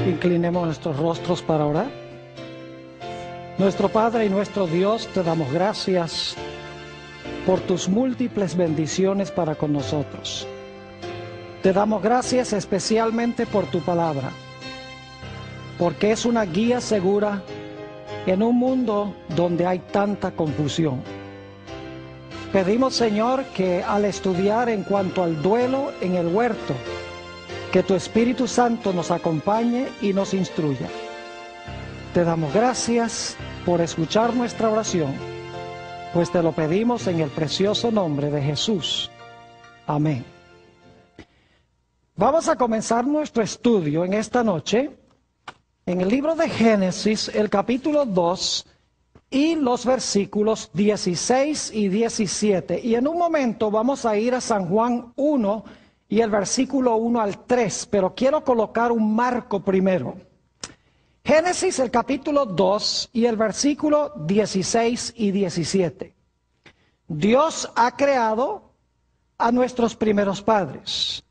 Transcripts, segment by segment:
Inclinemos nuestros rostros para orar. Nuestro Padre y nuestro Dios, te damos gracias por tus múltiples bendiciones para con nosotros. Te damos gracias especialmente por tu palabra, porque es una guía segura en un mundo donde hay tanta confusión. Pedimos, Señor, que al estudiar en cuanto al duelo en el huerto, que tu Espíritu Santo nos acompañe y nos instruya. Te damos gracias por escuchar nuestra oración, pues te lo pedimos en el precioso nombre de Jesús. Amén. Vamos a comenzar nuestro estudio en esta noche en el libro de Génesis, el capítulo 2 y los versículos 16 y 17. Y en un momento vamos a ir a San Juan 1 y el versículo 1 al 3, pero quiero colocar un marco primero. Génesis, el capítulo 2 y el versículo 16 y 17. Dios ha creado a nuestros primeros padres.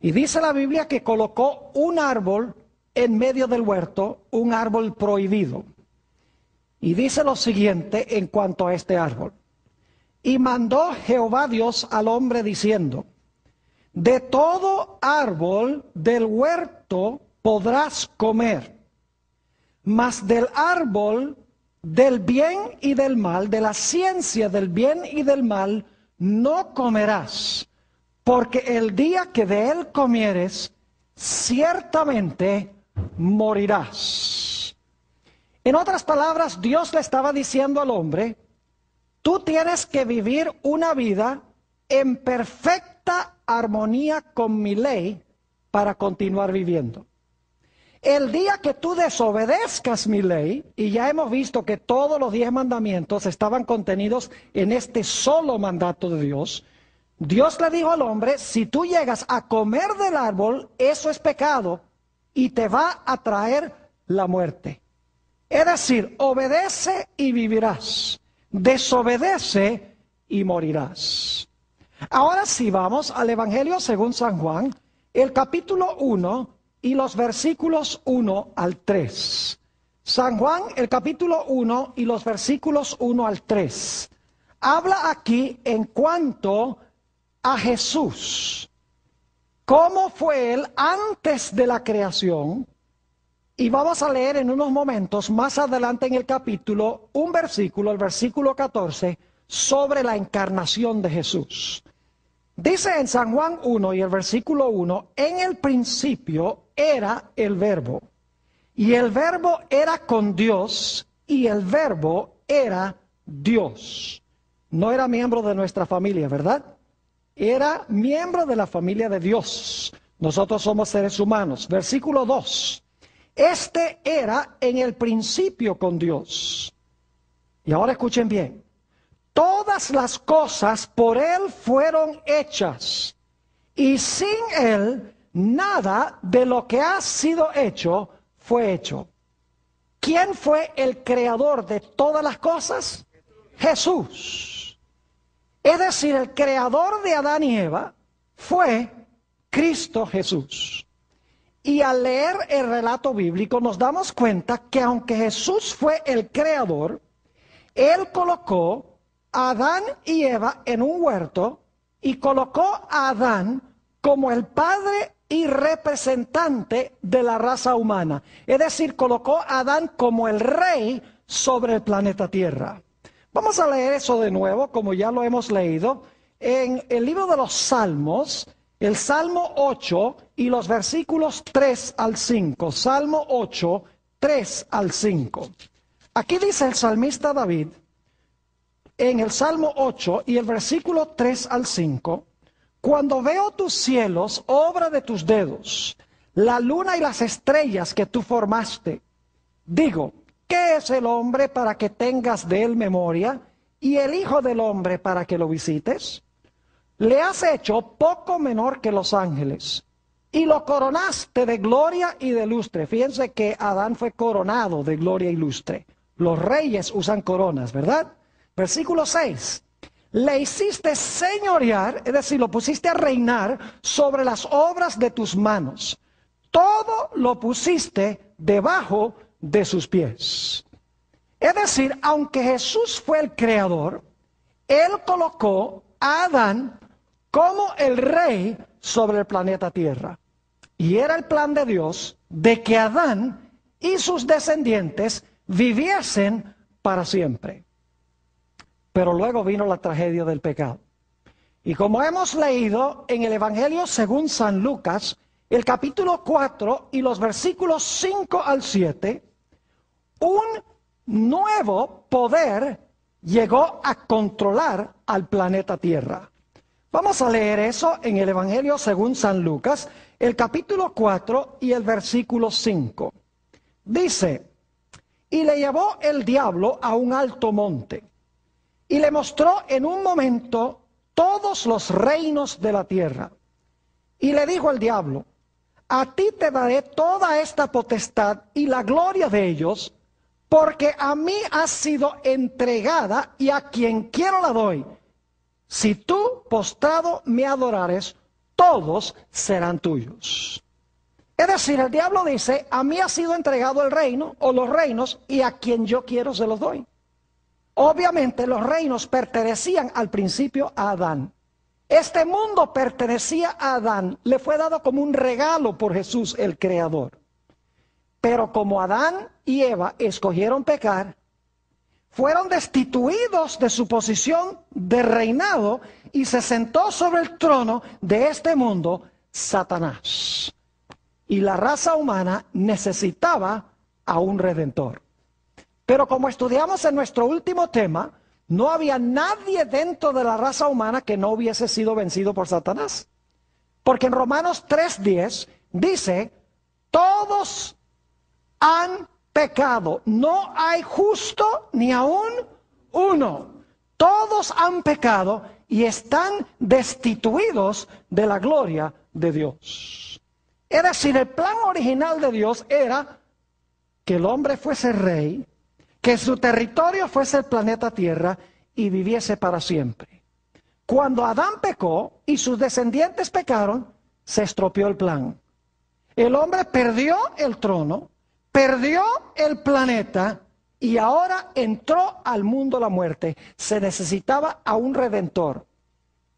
Y dice la Biblia que colocó un árbol en medio del huerto, un árbol prohibido. Y dice lo siguiente en cuanto a este árbol. Y mandó Jehová Dios al hombre diciendo: de todo árbol del huerto podrás comer, mas del árbol del bien y del mal, de la ciencia del bien y del mal, no comerás, porque el día que de él comieres, ciertamente morirás. En otras palabras, Dios le estaba diciendo al hombre: tú tienes que vivir una vida en perfecta armonía con mi ley para continuar viviendo. El día que tú desobedezcas mi ley, y ya hemos visto que todos los 10 mandamientos estaban contenidos en este solo mandato de Dios, Dios le dijo al hombre: si tú llegas a comer del árbol, eso es pecado y te va a traer la muerte. Es decir, obedece y vivirás, desobedece y morirás. Ahora sí vamos al Evangelio según San Juan, el capítulo 1 y los versículos 1 al 3. San Juan, el capítulo 1 y los versículos 1 al 3. Habla aquí en cuanto a Jesús, cómo fue él antes de la creación. Y vamos a leer en unos momentos más adelante en el capítulo un versículo, el versículo 14, sobre la encarnación de Jesús. Dice en San Juan 1 y el versículo 1, en el principio era el Verbo, y el Verbo era con Dios, y el Verbo era Dios. No era miembro de nuestra familia, ¿verdad? Era miembro de la familia de Dios. Nosotros somos seres humanos. Versículo 2. Este era en el principio con Dios. Y ahora escuchen bien. Todas las cosas por Él fueron hechas, y sin Él nada de lo que ha sido hecho fue hecho. ¿Quién fue el creador de todas las cosas? Jesús. Es decir, el creador de Adán y Eva fue Cristo Jesús. Y al leer el relato bíblico nos damos cuenta que aunque Jesús fue el creador, Él colocó a Adán y Eva en un huerto y colocó a Adán como el padre y representante de la raza humana. Es decir, colocó a Adán como el rey sobre el planeta Tierra. Vamos a leer eso de nuevo, como ya lo hemos leído, en el libro de los Salmos, el Salmo 8 y los versículos 3 al 5. Salmo 8, 3 al 5. Aquí dice el salmista David, en el Salmo 8 y el versículo 3 al 5, cuando veo tus cielos, obra de tus dedos, la luna y las estrellas que tú formaste, digo, ¿qué es el hombre para que tengas de él memoria, y el hijo del hombre para que lo visites? Le has hecho poco menor que los ángeles, y lo coronaste de gloria y de lustre. Fíjense que Adán fue coronado de gloria y lustre. Los reyes usan coronas, ¿verdad? Versículo 6. Le hiciste señorear, es decir, lo pusiste a reinar sobre las obras de tus manos. todo lo pusiste debajo de sus pies. Es decir, aunque Jesús fue el creador, Él colocó a Adán como el rey sobre el planeta Tierra. Y era el plan de Dios de que Adán y sus descendientes viviesen para siempre. Pero luego vino la tragedia del pecado. Y como hemos leído en el Evangelio según San Lucas, el capítulo 4 y los versículos 5 al 7, un nuevo poder llegó a controlar al planeta Tierra. Vamos a leer eso en el Evangelio según San Lucas, el capítulo 4 y el versículo 5. Dice: y le llevó el diablo a un alto monte, y le mostró en un momento todos los reinos de la tierra. Y le dijo al diablo: a ti te daré toda esta potestad y la gloria de ellos, porque a mí ha sido entregada y a quien quiero la doy. Si tú, postrado, me adorares, todos serán tuyos. Es decir, el diablo dice: a mí ha sido entregado el reino o los reinos y a quien yo quiero se los doy. Obviamente los reinos pertenecían al principio a Adán. Este mundo pertenecía a Adán, le fue dado como un regalo por Jesús, el Creador. Pero como Adán y Eva escogieron pecar, fueron destituidos de su posición de reinado y se sentó sobre el trono de este mundo Satanás. Y la raza humana necesitaba a un redentor. Pero como estudiamos en nuestro último tema, no había nadie dentro de la raza humana que no hubiese sido vencido por Satanás. Porque en Romanos 3:10 dice: todos han pecado, no hay justo ni aún uno. Todos han pecado y están destituidos de la gloria de Dios. Es decir, el plan original de Dios era que el hombre fuese rey, que su territorio fuese el planeta Tierra y viviese para siempre. Cuando Adán pecó y sus descendientes pecaron, se estropeó el plan. El hombre perdió el trono, perdió el planeta y ahora entró al mundo la muerte. Se necesitaba a un redentor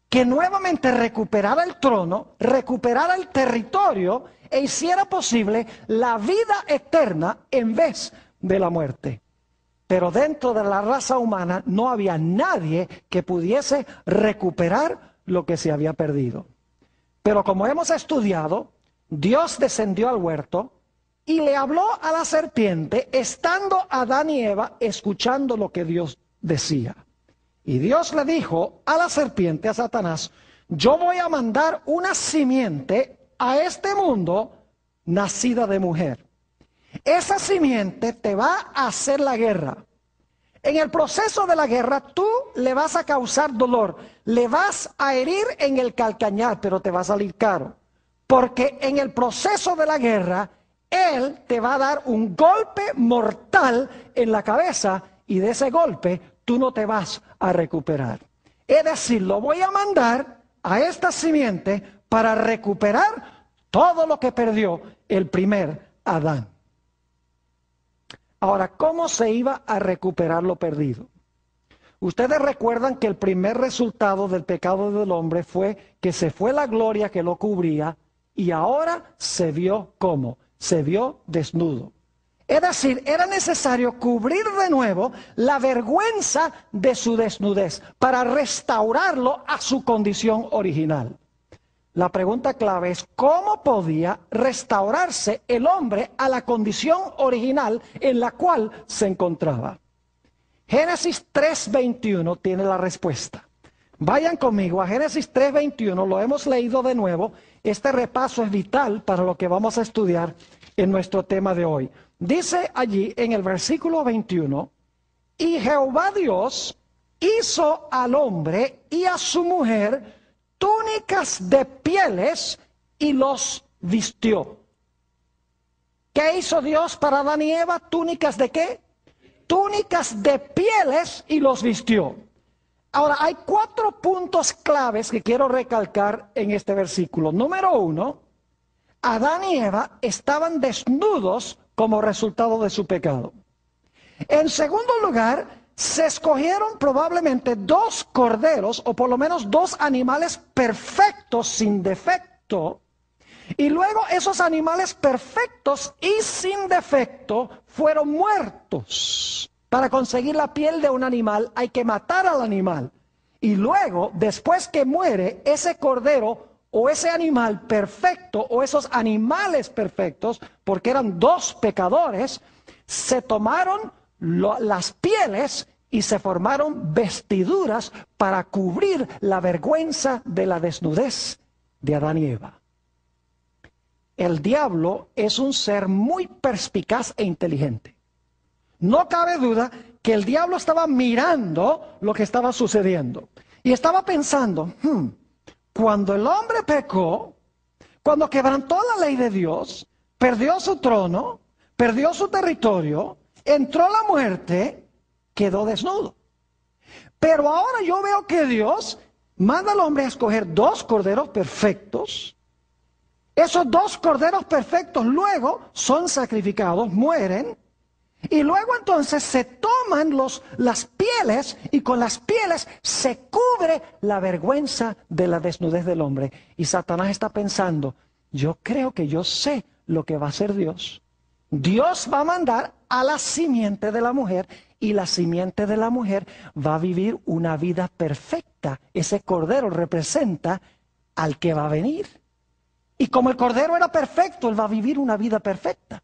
que nuevamente recuperara el trono, recuperara el territorio e hiciera posible la vida eterna en vez de la muerte. Pero dentro de la raza humana no había nadie que pudiese recuperar lo que se había perdido. Pero como hemos estudiado, Dios descendió al huerto y le habló a la serpiente, estando Adán y Eva escuchando lo que Dios decía. Y Dios le dijo a la serpiente, a Satanás: yo voy a mandar una simiente a este mundo nacida de mujer. Esa simiente te va a hacer la guerra. En el proceso de la guerra tú le vas a causar dolor, le vas a herir en el calcañar, pero te va a salir caro. Porque en el proceso de la guerra, él te va a dar un golpe mortal en la cabeza y de ese golpe tú no te vas a recuperar. Es decir, lo voy a mandar a esta simiente para recuperar todo lo que perdió el primer Adán. Ahora, ¿cómo se iba a recuperar lo perdido? Ustedes recuerdan que el primer resultado del pecado del hombre fue que se fue la gloria que lo cubría y ahora se vio ¿cómo? Se vio desnudo. Es decir, era necesario cubrir de nuevo la vergüenza de su desnudez para restaurarlo a su condición original. La pregunta clave es: ¿cómo podía restaurarse el hombre a la condición original en la cual se encontraba? Génesis 3:21 tiene la respuesta. Vayan conmigo a Génesis 3:21, lo hemos leído de nuevo. Este repaso es vital para lo que vamos a estudiar en nuestro tema de hoy. Dice allí en el versículo 21, y Jehová Dios hizo al hombre y a su mujer túnicas de pieles y los vistió. ¿Qué hizo Dios para Adán y Eva? ¿Túnicas de qué? Túnicas de pieles y los vistió. Ahora, hay 4 puntos claves que quiero recalcar en este versículo. Número 1, Adán y Eva estaban desnudos como resultado de su pecado. En segundo lugar, se escogieron probablemente 2 corderos, o por lo menos 2 animales perfectos sin defecto. Y luego esos animales perfectos y sin defecto fueron muertos. Para conseguir la piel de un animal hay que matar al animal. Y luego, después que muere ese cordero o ese animal perfecto o esos animales perfectos, porque eran 2 pecadores, se tomaron las pieles y se formaron vestiduras para cubrir la vergüenza de la desnudez de Adán y Eva. El diablo es un ser muy perspicaz e inteligente. No cabe duda que el diablo estaba mirando lo que estaba sucediendo. Y estaba pensando, cuando el hombre pecó, cuando quebrantó la ley de Dios, perdió su trono, perdió su territorio, entró la muerte, quedó desnudo. Pero ahora yo veo que Dios manda al hombre a escoger 2 corderos perfectos. Esos 2 corderos perfectos luego son sacrificados, mueren. Y luego entonces se toman las pieles y con las pieles se cubre la vergüenza de la desnudez del hombre. Y Satanás está pensando, yo creo que yo sé lo que va a hacer Dios. Dios va a mandar a la simiente de la mujer y la simiente de la mujer va a vivir una vida perfecta. Ese cordero representa al que va a venir. Y como el cordero era perfecto, él va a vivir una vida perfecta.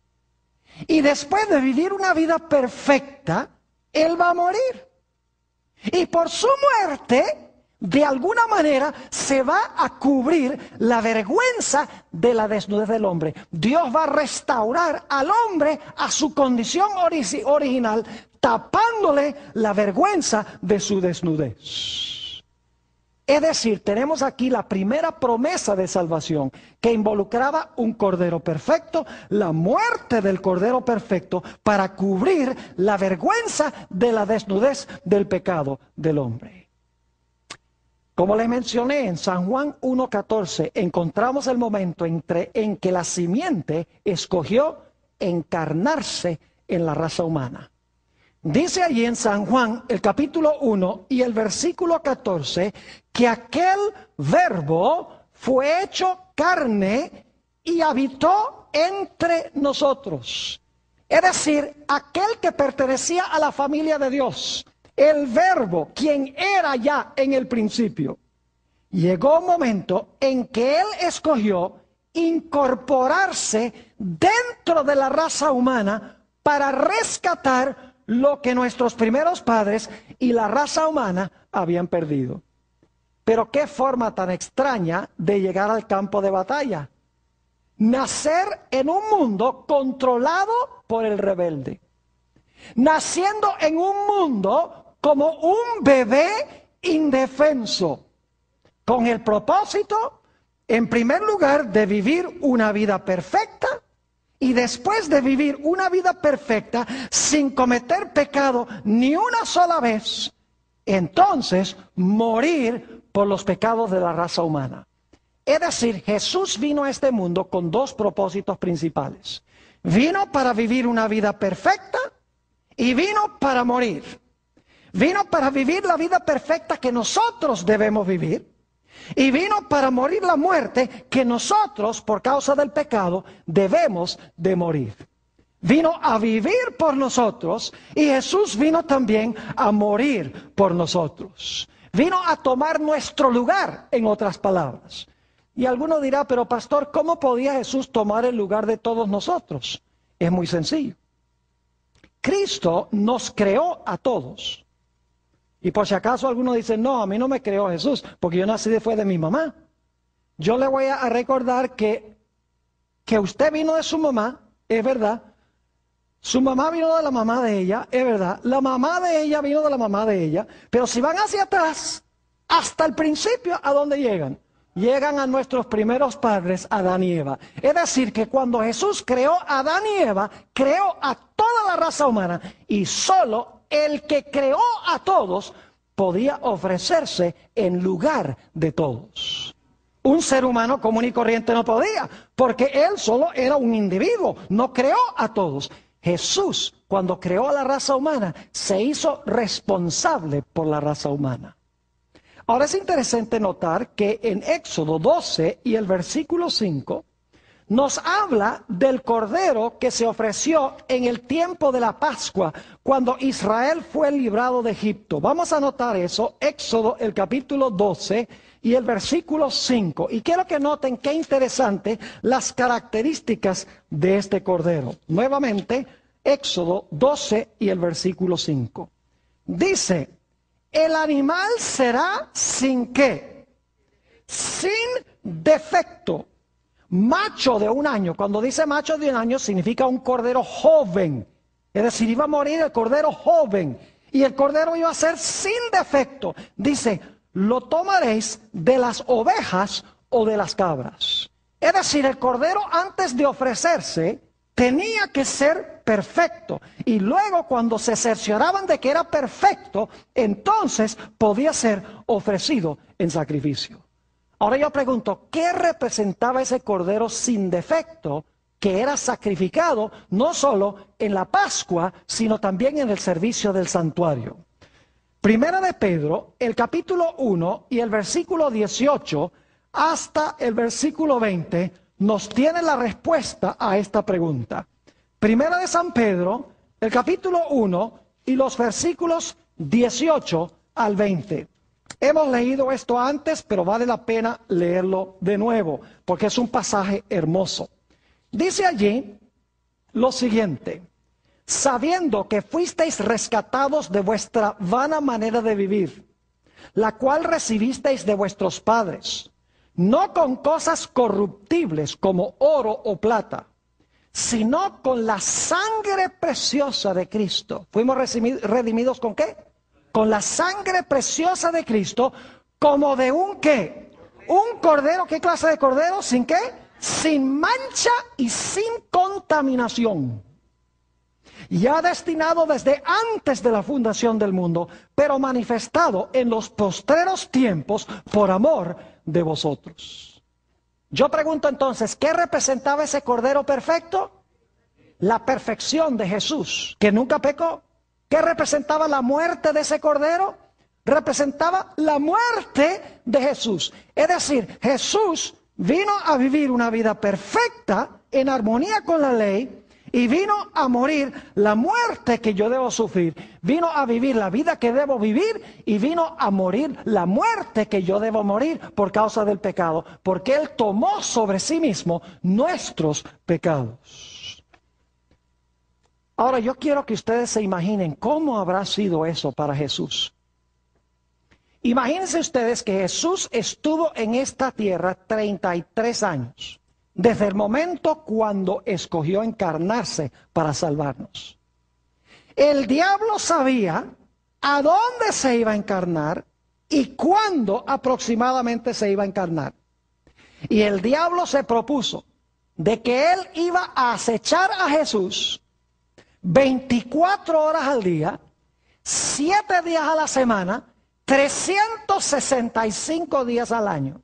Y después de vivir una vida perfecta, él va a morir. Y por su muerte, de alguna manera, se va a cubrir la vergüenza de la desnudez del hombre. Dios va a restaurar al hombre a su condición original, tapándole la vergüenza de su desnudez. Es decir, tenemos aquí la primera promesa de salvación que involucraba un cordero perfecto, la muerte del cordero perfecto para cubrir la vergüenza de la desnudez del pecado del hombre. Como les mencioné en San Juan 1:14, encontramos el momento en que la simiente escogió encarnarse en la raza humana. Dice allí en San Juan, el capítulo 1 y el versículo 14, que aquel verbo fue hecho carne y habitó entre nosotros. Es decir, aquel que pertenecía a la familia de Dios, el verbo, quien era ya en el principio. Llegó un momento en que él escogió incorporarse dentro de la raza humana para rescatar lo que nuestros primeros padres y la raza humana habían perdido. Pero qué forma tan extraña de llegar al campo de batalla. Nacer en un mundo controlado por el rebelde. Naciendo en un mundo como un bebé indefenso. Con el propósito, en primer lugar, de vivir una vida perfecta. Y después de vivir una vida perfecta, sin cometer pecado ni una sola vez, entonces morir por los pecados de la raza humana. Es decir, Jesús vino a este mundo con 2 propósitos principales. Vino para vivir una vida perfecta y vino para morir. Vino para vivir la vida perfecta que nosotros debemos vivir. Y vino para morir la muerte que nosotros, por causa del pecado, debemos de morir. Vino a vivir por nosotros y Jesús vino también a morir por nosotros. Vino a tomar nuestro lugar, en otras palabras. Y alguno dirá, pero pastor, ¿cómo podía Jesús tomar el lugar de todos nosotros? Es muy sencillo. Cristo nos creó a todos. Y por si acaso algunos dicen, no, a mí no me creó Jesús, porque yo nací después de mi mamá. Yo le voy a recordar que usted vino de su mamá, es verdad. Su mamá vino de la mamá de ella, es verdad. La mamá de ella vino de la mamá de ella. Pero si van hacia atrás, hasta el principio, ¿a dónde llegan? Llegan a nuestros primeros padres, Adán y Eva. Es decir, que cuando Jesús creó a Adán y Eva, creó a toda la raza humana y solo el que creó a todos podía ofrecerse en lugar de todos. Un ser humano común y corriente no podía, porque él solo era un individuo, no creó a todos. Jesús, cuando creó a la raza humana, se hizo responsable por la raza humana. Ahora es interesante notar que en Éxodo 12 y el versículo 5, nos habla del cordero que se ofreció en el tiempo de la Pascua, cuando Israel fue librado de Egipto. Vamos a notar eso, Éxodo el capítulo 12 y el versículo 5. Y quiero que noten qué interesante las características de este cordero. Nuevamente, Éxodo 12 y el versículo 5. Dice, el animal será sin qué, sin defecto. Macho de un año, cuando dice macho de un año significa un cordero joven, es decir, iba a morir el cordero joven y el cordero iba a ser sin defecto. Dice, lo tomaréis de las ovejas o de las cabras. Es decir, el cordero antes de ofrecerse tenía que ser perfecto y luego cuando se cercioraban de que era perfecto, entonces podía ser ofrecido en sacrificio. Ahora yo pregunto, ¿qué representaba ese cordero sin defecto que era sacrificado no solo en la Pascua, sino también en el servicio del santuario? Primera de Pedro, el capítulo 1 y el versículo 18 hasta el versículo 20 nos tiene la respuesta a esta pregunta. Primera de San Pedro, el capítulo 1 y los versículos 18 al 20. Hemos leído esto antes, pero vale la pena leerlo de nuevo, porque es un pasaje hermoso. Dice allí lo siguiente, sabiendo que fuisteis rescatados de vuestra vana manera de vivir, la cual recibisteis de vuestros padres, no con cosas corruptibles como oro o plata, sino con la sangre preciosa de Cristo. ¿Fuimos redimidos con qué? Con la sangre preciosa de Cristo, como de un ¿qué? Un cordero. ¿Qué clase de cordero? ¿Sin qué? Sin mancha y sin contaminación. Ya destinado desde antes de la fundación del mundo, pero manifestado en los postreros tiempos por amor de vosotros. Yo pregunto entonces, ¿qué representaba ese cordero perfecto? La perfección de Jesús, que nunca pecó. ¿Qué representaba la muerte de ese cordero? Representaba la muerte de Jesús. Es decir, Jesús vino a vivir una vida perfecta en armonía con la ley y vino a morir la muerte que yo debo sufrir. Vino a vivir la vida que debo vivir y vino a morir la muerte que yo debo morir por causa del pecado. Porque Él tomó sobre sí mismo nuestros pecados. Ahora yo quiero que ustedes se imaginen cómo habrá sido eso para Jesús. Imagínense ustedes que Jesús estuvo en esta tierra 33 años, desde el momento cuando escogió encarnarse para salvarnos. El diablo sabía a dónde se iba a encarnar y cuándo aproximadamente se iba a encarnar. Y el diablo se propuso de que él iba a acechar a Jesús 24 horas al día, 7 días a la semana, 365 días al año.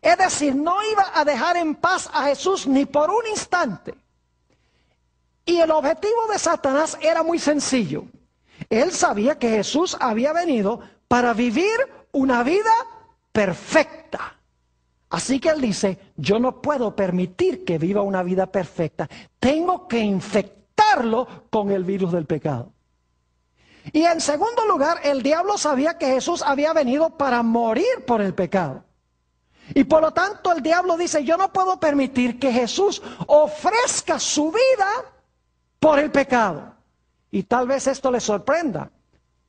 Es decir, no iba a dejar en paz a Jesús ni por un instante. Y el objetivo de Satanás era muy sencillo. Él sabía que Jesús había venido para vivir una vida perfecta. Así que él dice, yo no puedo permitir que viva una vida perfecta. Tengo que infectarlo con el virus del pecado. Y en segundo lugar, el diablo sabía que Jesús había venido para morir por el pecado. Y por lo tanto el diablo dice, yo no puedo permitir que Jesús ofrezca su vida por el pecado. Y tal vez esto les sorprenda.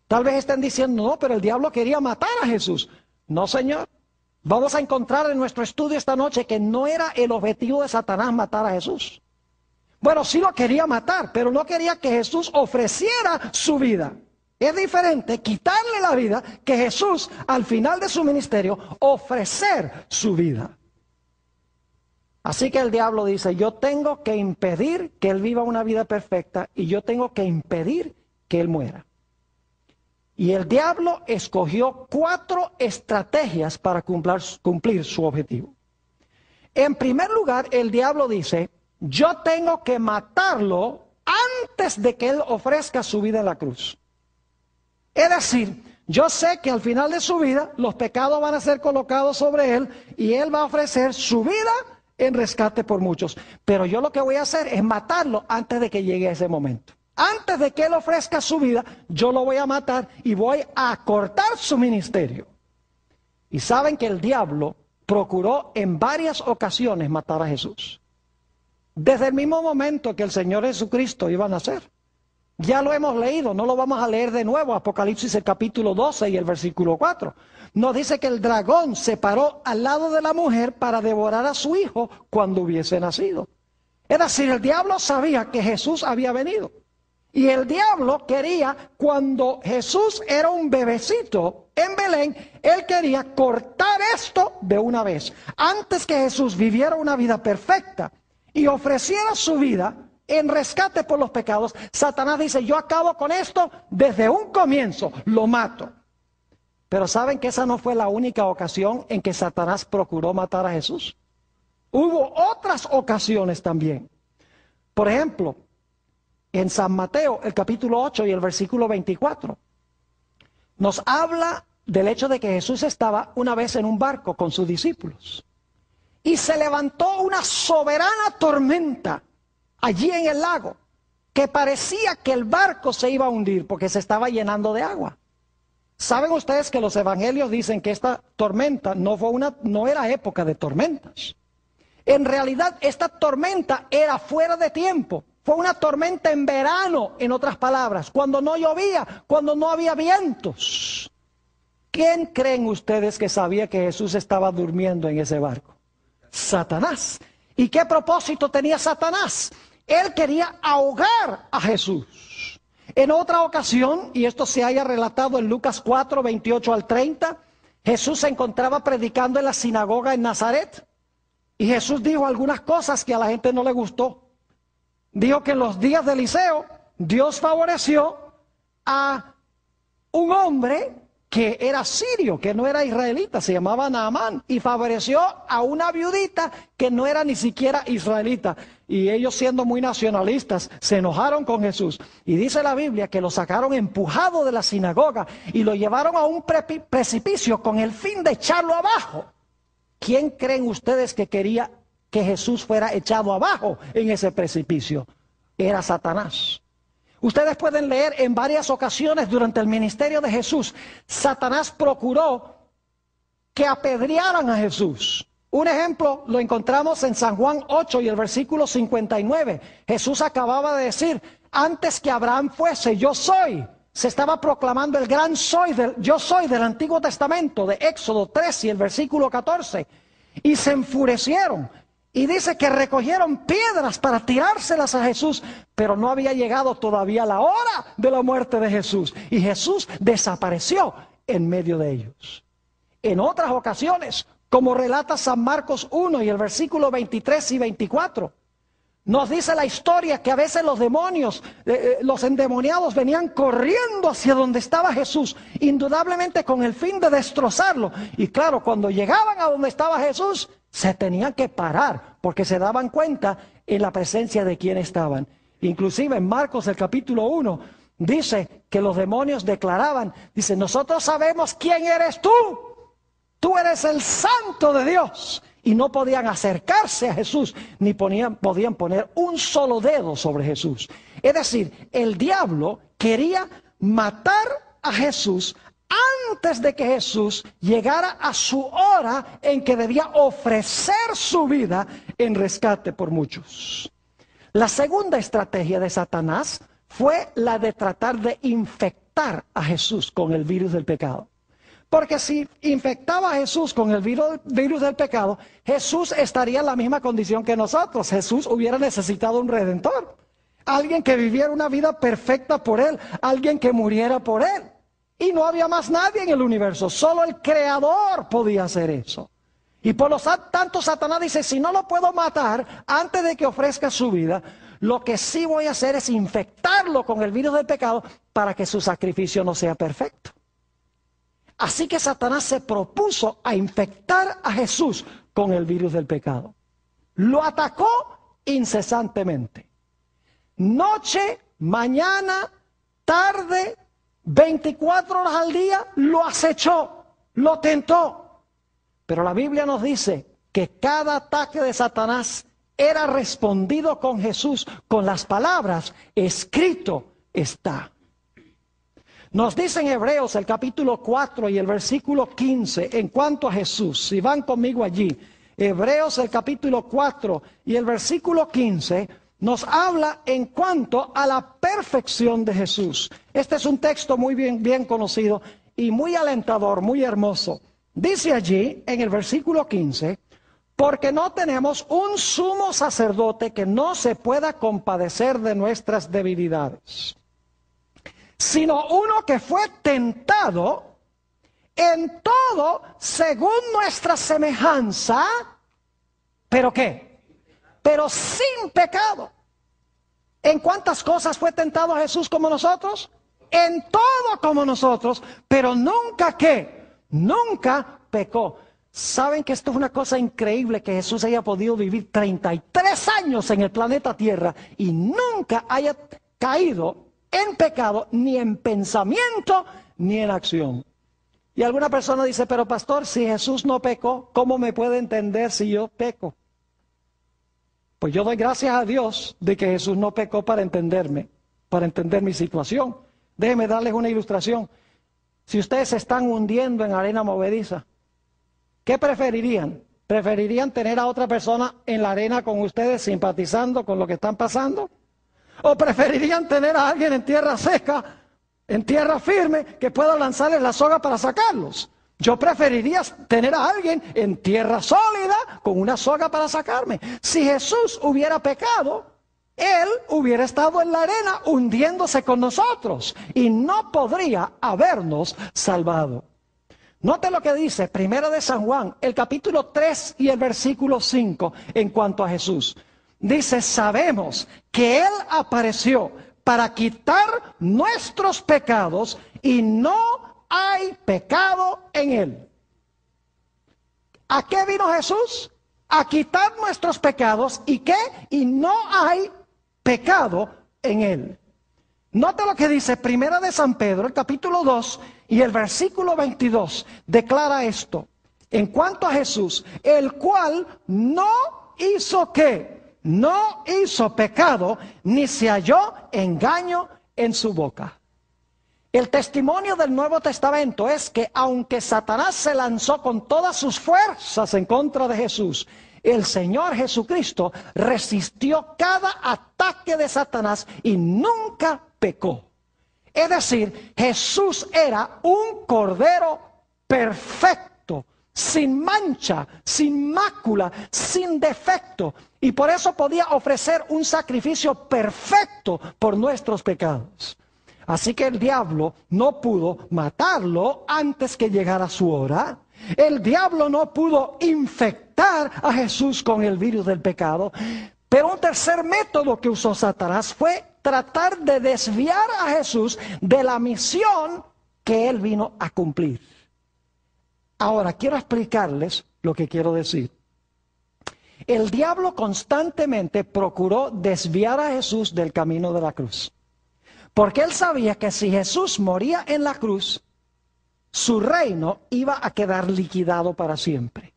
Tal vez estén diciendo, no, pero el diablo quería matar a Jesús. No, Señor. Vamos a encontrar en nuestro estudio esta noche que no era el objetivo de Satanás matar a Jesús. Bueno, sí lo quería matar, pero no quería que Jesús ofreciera su vida. Es diferente quitarle la vida que Jesús, al final de su ministerio, ofrecer su vida. Así que el diablo dice, yo tengo que impedir que él viva una vida perfecta y yo tengo que impedir que él muera. Y el diablo escogió 4 estrategias para cumplir su objetivo. En primer lugar, el diablo dice, yo tengo que matarlo antes de que él ofrezca su vida en la cruz. Es decir, yo sé que al final de su vida los pecados van a ser colocados sobre él y él va a ofrecer su vida en rescate por muchos. Pero yo lo que voy a hacer es matarlo antes de que llegue ese momento. Antes de que él ofrezca su vida, yo lo voy a matar y voy a cortar su ministerio. Y saben que el diablo procuró en varias ocasiones matar a Jesús. Desde el mismo momento que el Señor Jesucristo iba a nacer. Ya lo hemos leído, no lo vamos a leer de nuevo, Apocalipsis el capítulo 12 y el versículo 4. Nos dice que el dragón se paró al lado de la mujer para devorar a su hijo cuando hubiese nacido. Es decir, el diablo sabía que Jesús había venido. Y el diablo quería, cuando Jesús era un bebecito en Belén, él quería cortar esto de una vez. Antes que Jesús viviera una vida perfecta y ofreciera su vida en rescate por los pecados, Satanás dice, yo acabo con esto desde un comienzo, lo mato. Pero ¿saben que esa no fue la única ocasión en que Satanás procuró matar a Jesús? Hubo otras ocasiones también. Por ejemplo, en San Mateo, el capítulo 8 y el versículo 24, nos habla del hecho de que Jesús estaba una vez en un barco con sus discípulos. Y se levantó una soberana tormenta allí en el lago, que parecía que el barco se iba a hundir porque se estaba llenando de agua. ¿Saben ustedes que los evangelios dicen que esta tormenta no era época de tormentas? En realidad esta tormenta era fuera de tiempo. Fue una tormenta en verano, en otras palabras, cuando no llovía, cuando no había vientos. ¿Quién creen ustedes que sabía que Jesús estaba durmiendo en ese barco? Satanás. ¿Y qué propósito tenía Satanás? Él quería ahogar a Jesús. En otra ocasión, y esto se haya relatado en Lucas 4, 28 al 30, Jesús se encontraba predicando en la sinagoga en Nazaret. Y Jesús dijo algunas cosas que a la gente no le gustó. Dijo que en los días de Eliseo, Dios favoreció a un hombre que era sirio, que no era israelita, se llamaba Naamán, y favoreció a una viudita que no era ni siquiera israelita. Y ellos, siendo muy nacionalistas, se enojaron con Jesús. Y dice la Biblia que lo sacaron empujado de la sinagoga y lo llevaron a un precipicio con el fin de echarlo abajo. ¿Quién creen ustedes que quería que Jesús fuera echado abajo en ese precipicio? Era Satanás. Ustedes pueden leer en varias ocasiones durante el ministerio de Jesús, Satanás procuró que apedrearan a Jesús. Un ejemplo lo encontramos en San Juan 8 y el versículo 59. Jesús acababa de decir, antes que Abraham fuese, yo soy. Se estaba proclamando el gran yo soy del Antiguo Testamento, de Éxodo 3 y el versículo 14. Y se enfurecieron. Y dice que recogieron piedras para tirárselas a Jesús, pero no había llegado todavía la hora de la muerte de Jesús. Y Jesús desapareció en medio de ellos. En otras ocasiones, como relata San Marcos 1 y el versículo 23 y 24, nos dice la historia que a veces los demonios, los endemoniados venían corriendo hacia donde estaba Jesús, indudablemente con el fin de destrozarlo. Y claro, cuando llegaban a donde estaba Jesús, se tenían que parar porque se daban cuenta en la presencia de quién estaban. Inclusive en Marcos el capítulo 1 dice que los demonios declaraban, dice, nosotros sabemos quién eres tú eres el Santo de Dios. Y no podían acercarse a Jesús, ni podían poner un solo dedo sobre Jesús. Es decir, el diablo quería matar a Jesús antes de que Jesús llegara a su hora en que debía ofrecer su vida en rescate por muchos. La segunda estrategia de Satanás fue la de tratar de infectar a Jesús con el virus del pecado. Porque si infectaba a Jesús con el virus del pecado, Jesús estaría en la misma condición que nosotros. Jesús hubiera necesitado un redentor. Alguien que viviera una vida perfecta por él. Alguien que muriera por él. Y no había más nadie en el universo. Solo el Creador podía hacer eso. Y por lo tanto Satanás dice, si no lo puedo matar antes de que ofrezca su vida, Lo que sí voy a hacer es infectarlo con el virus del pecado para que su sacrificio no sea perfecto. Así que Satanás se propuso a infectar a Jesús con el virus del pecado. Lo atacó incesantemente. Noche, mañana, tarde, 24 horas al día, lo acechó, lo tentó. Pero la Biblia nos dice que cada ataque de Satanás era respondido con Jesús, con las palabras, escrito está. Nos dice en Hebreos el capítulo 4 y el versículo 15 en cuanto a Jesús. Si van conmigo allí, Hebreos el capítulo 4 y el versículo 15 nos habla en cuanto a la perfección de Jesús. Este es un texto muy bien conocido y muy alentador, muy hermoso. Dice allí en el versículo 15, porque no tenemos un sumo sacerdote que no se pueda compadecer de nuestras debilidades, sino uno que fue tentado en todo según nuestra semejanza, ¿pero qué? Pero sin pecado. ¿En cuántas cosas fue tentado Jesús como nosotros? En todo como nosotros, pero nunca ¿qué? Nunca pecó. ¿Saben que esto es una cosa increíble, que Jesús haya podido vivir 33 años en el planeta Tierra y nunca haya caído en pecado, ni en pensamiento, ni en acción? Y alguna persona dice, pero pastor, si Jesús no pecó, ¿cómo me puede entender si yo peco? Pues yo doy gracias a Dios de que Jesús no pecó para entenderme, para entender mi situación. Déjenme darles una ilustración. Si ustedes se están hundiendo en arena movediza, ¿qué preferirían? ¿Preferirían tener a otra persona en la arena con ustedes simpatizando con lo que están pasando? ¿O preferirían tener a alguien en tierra seca, en tierra firme, que pueda lanzarles la soga para sacarlos? Yo preferiría tener a alguien en tierra sólida con una soga para sacarme. Si Jesús hubiera pecado, Él hubiera estado en la arena hundiéndose con nosotros y no podría habernos salvado. Note lo que dice Primera de San Juan, el capítulo 3 y el versículo 5 en cuanto a Jesús. Dice, sabemos que Él apareció para quitar nuestros pecados y no hay pecado en Él. ¿A qué vino Jesús? A quitar nuestros pecados. ¿Y qué? Y no hay pecado en Él. Note lo que dice Primera de San Pedro, el capítulo 2 y el versículo 22. Declara esto en cuanto a Jesús, el cual no hizo ¿qué? No hizo pecado, ni se halló engaño en su boca. El testimonio del Nuevo Testamento es que aunque Satanás se lanzó con todas sus fuerzas en contra de Jesús, el Señor Jesucristo resistió cada ataque de Satanás y nunca pecó. Es decir, Jesús era un cordero perfecto, sin mancha, sin mácula, sin defecto. Y por eso podía ofrecer un sacrificio perfecto por nuestros pecados. Así que el diablo no pudo matarlo antes que llegara su hora. El diablo no pudo infectar a Jesús con el virus del pecado. Pero un tercer método que usó Satanás fue tratar de desviar a Jesús de la misión que él vino a cumplir. Ahora, quiero explicarles lo que quiero decir. El diablo constantemente procuró desviar a Jesús del camino de la cruz. Porque él sabía que si Jesús moría en la cruz, su reino iba a quedar liquidado para siempre.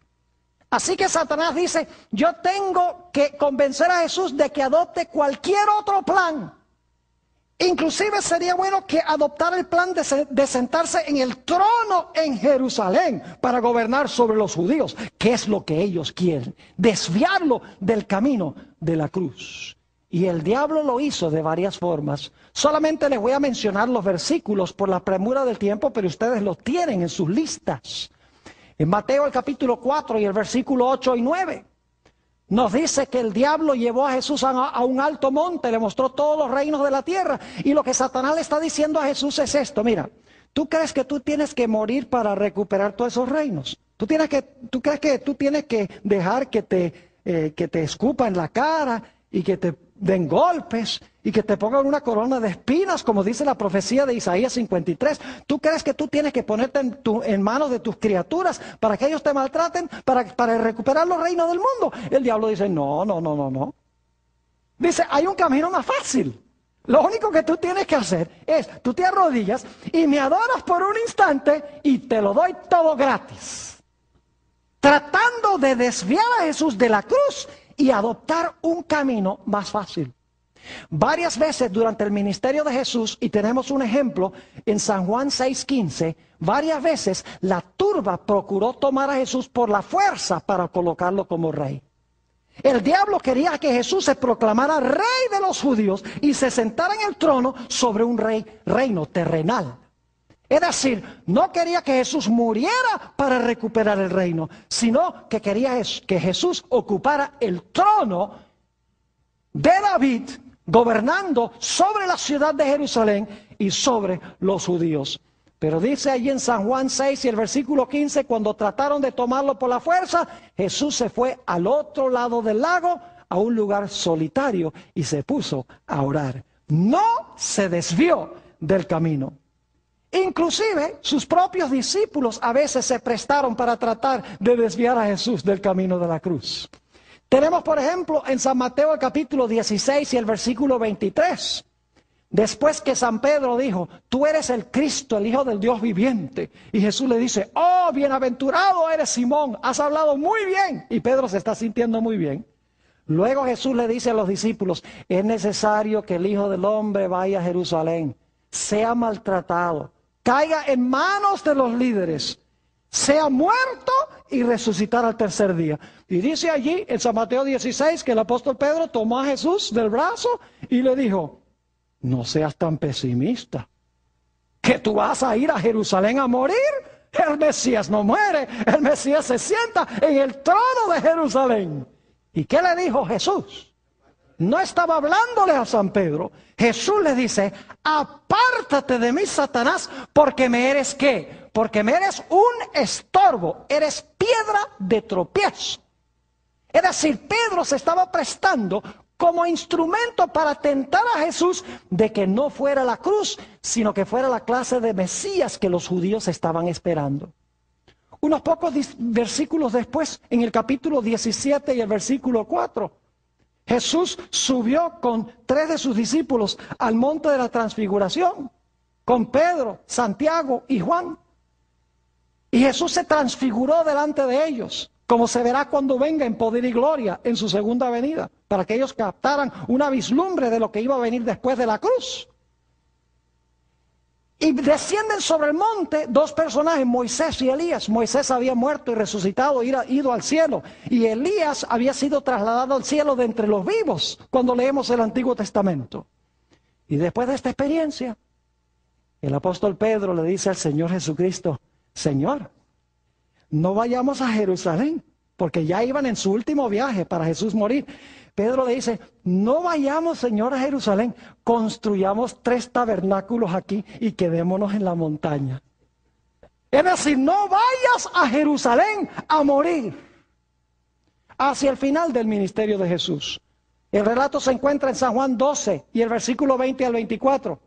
Así que Satanás dice, yo tengo que convencer a Jesús de que adopte cualquier otro plan. Inclusive sería bueno que adoptara el plan de sentarse en el trono en Jerusalén para gobernar sobre los judíos, que es lo que ellos quieren, desviarlo del camino de la cruz. Y el diablo lo hizo de varias formas. Solamente les voy a mencionar los versículos por la premura del tiempo, pero ustedes los tienen en sus listas. En Mateo el capítulo 4 y el versículo 8 y 9, nos dice que el diablo llevó a Jesús a un alto monte, le mostró todos los reinos de la tierra. Y lo que Satanás le está diciendo a Jesús es esto, mira, ¿tú crees que tú tienes que morir para recuperar todos esos reinos? ¿Tú crees que tú tienes que dejar que te escupan la cara y que te den golpes y que te pongan una corona de espinas, como dice la profecía de Isaías 53. ¿Tú crees que tú tienes que ponerte en manos de tus criaturas para que ellos te maltraten, para recuperar los reinos del mundo? El diablo dice, no. Dice, hay un camino más fácil. Lo único que tú tienes que hacer es, tú te arrodillas y me adoras por un instante y te lo doy todo gratis. Tratando de desviar a Jesús de la cruz y adoptar un camino más fácil. Varias veces durante el ministerio de Jesús, y tenemos un ejemplo en San Juan 6:15, varias veces la turba procuró tomar a Jesús por la fuerza para colocarlo como rey. El diablo quería que Jesús se proclamara rey de los judíos y se sentara en el trono sobre un reino terrenal. Es decir, no quería que Jesús muriera para recuperar el reino, sino que quería que Jesús ocupara el trono de David, gobernando sobre la ciudad de Jerusalén y sobre los judíos. Pero dice allí en San Juan 6 y el versículo 15, cuando trataron de tomarlo por la fuerza, Jesús se fue al otro lado del lago, a un lugar solitario, y se puso a orar. No se desvió del camino. Inclusive sus propios discípulos a veces se prestaron para tratar de desviar a Jesús del camino de la cruz. Tenemos, por ejemplo, en San Mateo el capítulo 16 y el versículo 23. Después que San Pedro dijo, tú eres el Cristo, el Hijo del Dios viviente. Y Jesús le dice, oh, bienaventurado eres Simón, has hablado muy bien. Y Pedro se está sintiendo muy bien. Luego Jesús le dice a los discípulos, es necesario que el Hijo del Hombre vaya a Jerusalén, sea maltratado, caiga en manos de los líderes, sea muerto y resucitar al tercer día. Y dice allí en San Mateo 16 que el apóstol Pedro tomó a Jesús del brazo y le dijo, no seas tan pesimista, que tú vas a ir a Jerusalén a morir. El Mesías no muere, el Mesías se sienta en el trono de Jerusalén. ¿Y qué le dijo Jesús? No estaba hablándole a San Pedro. Jesús le dice, apártate de mí, Satanás, porque me eres ¿qué? Porque me eres un estorbo, eres piedra de tropiezo. Es decir, Pedro se estaba prestando como instrumento para tentar a Jesús de que no fuera la cruz, sino que fuera la clase de Mesías que los judíos estaban esperando. Unos pocos versículos después, en el capítulo 17 y el versículo 4, Jesús subió con 3 de sus discípulos al monte de la transfiguración, con Pedro, Santiago y Juan. Y Jesús se transfiguró delante de ellos, como se verá cuando venga en poder y gloria en su segunda venida, para que ellos captaran una vislumbre de lo que iba a venir después de la cruz. Y descienden sobre el monte 2 personajes, Moisés y Elías. Moisés había muerto y resucitado, ido al cielo. Y Elías había sido trasladado al cielo de entre los vivos, cuando leemos el Antiguo Testamento. Y después de esta experiencia, el apóstol Pedro le dice al Señor Jesucristo, Señor, no vayamos a Jerusalén, porque ya iban en su último viaje para Jesús morir. Pedro le dice, no vayamos, Señor, a Jerusalén, construyamos 3 tabernáculos aquí y quedémonos en la montaña. Es decir, no vayas a Jerusalén a morir. Hacia el final del ministerio de Jesús. El relato se encuentra en San Juan 12 y el versículo 20 al 24.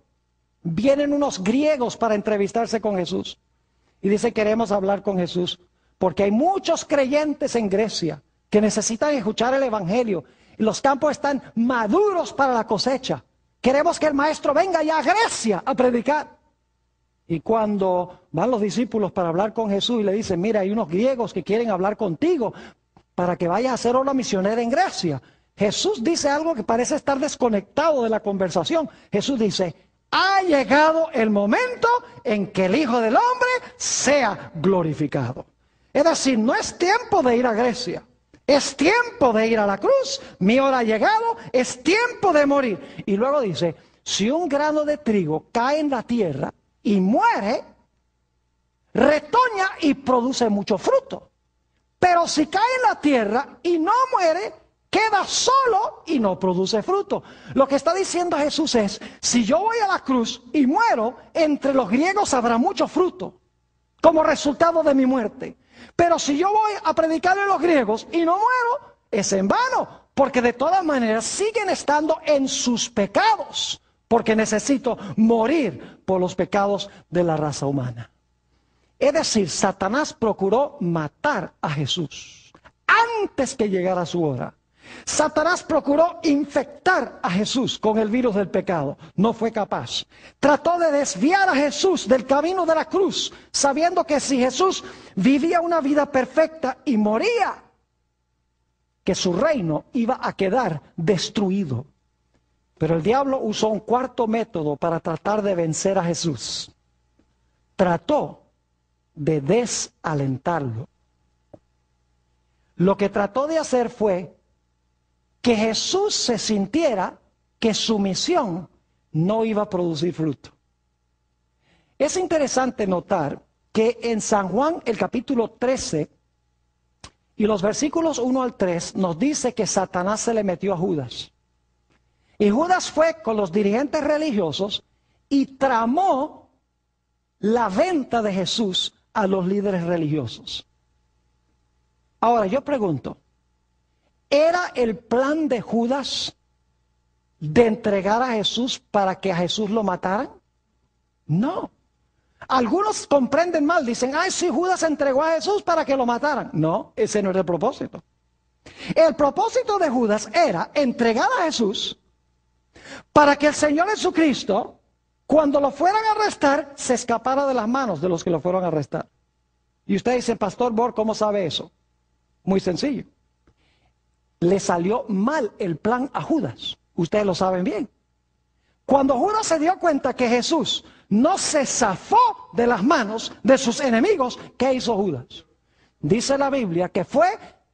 Vienen unos griegos para entrevistarse con Jesús. Y dice, queremos hablar con Jesús, porque hay muchos creyentes en Grecia que necesitan escuchar el Evangelio. Y los campos están maduros para la cosecha. Queremos que el maestro venga ya a Grecia a predicar. Y cuando van los discípulos para hablar con Jesús y le dicen, mira, hay unos griegos que quieren hablar contigo para que vayas a hacer una misionera en Grecia. Jesús dice algo que parece estar desconectado de la conversación. Jesús dice, ha llegado el momento en que el Hijo del Hombre sea glorificado. Es decir, no es tiempo de ir a Grecia. Es tiempo de ir a la cruz, mi hora ha llegado, es tiempo de morir. Y luego dice, si un grano de trigo cae en la tierra y muere, retoña y produce mucho fruto. Pero si cae en la tierra y no muere, queda solo y no produce fruto. Lo que está diciendo Jesús es, si yo voy a la cruz y muero, entre los griegos habrá mucho fruto, como resultado de mi muerte. Pero si yo voy a predicarle a los griegos y no muero, es en vano, porque de todas maneras siguen estando en sus pecados, porque necesito morir por los pecados de la raza humana. Es decir, Satanás procuró matar a Jesús antes que llegara su hora. Satanás procuró infectar a Jesús con el virus del pecado. No fue capaz. Trató de desviar a Jesús del camino de la cruz, sabiendo que si Jesús vivía una vida perfecta y moría, que su reino iba a quedar destruido. Pero el diablo usó un cuarto método para tratar de vencer a Jesús. Trató de desalentarlo. Lo que trató de hacer fue que Jesús se sintiera que su misión no iba a producir fruto. Es interesante notar que en San Juan, el capítulo 13, y los versículos 1 al 3, nos dice que Satanás se le metió a Judas. Y Judas fue con los dirigentes religiosos y tramó la venta de Jesús a los líderes religiosos. Ahora, yo pregunto, ¿era el plan de Judas de entregar a Jesús para que a Jesús lo mataran? No. Algunos comprenden mal, dicen, ay, sí, Judas entregó a Jesús para que lo mataran. No, ese no era el propósito. El propósito de Judas era entregar a Jesús para que el Señor Jesucristo, cuando lo fueran a arrestar, se escapara de las manos de los que lo fueron a arrestar. Y usted dice, Pastor Bor, ¿cómo sabe eso? Muy sencillo. Le salió mal el plan a Judas. Ustedes lo saben bien. Cuando Judas se dio cuenta que Jesús no se zafó de las manos de sus enemigos, ¿qué hizo Judas? Dice la Biblia que fue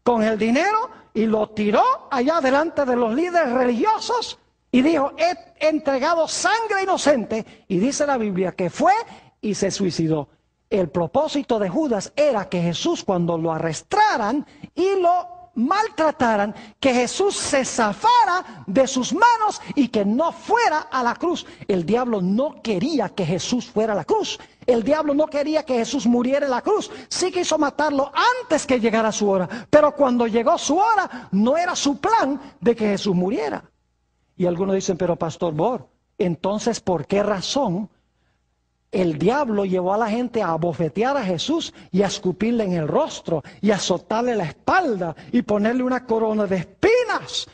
con el dinero y lo tiró allá delante de los líderes religiosos y dijo, he entregado sangre inocente. Y dice la Biblia que fue y se suicidó. El propósito de Judas era que Jesús, cuando lo arrestaran y lo maltrataran, que Jesús se zafara de sus manos y que no fuera a la cruz. El diablo no quería que Jesús fuera a la cruz. El diablo no quería que Jesús muriera en la cruz. Sí quiso matarlo antes que llegara su hora, pero cuando llegó su hora, no era su plan de que Jesús muriera. Y algunos dicen, pero Pastor Bor, entonces, ¿por qué razón el diablo llevó a la gente a abofetear a Jesús y a escupirle en el rostro y a azotarle la espalda y ponerle una corona de espinas?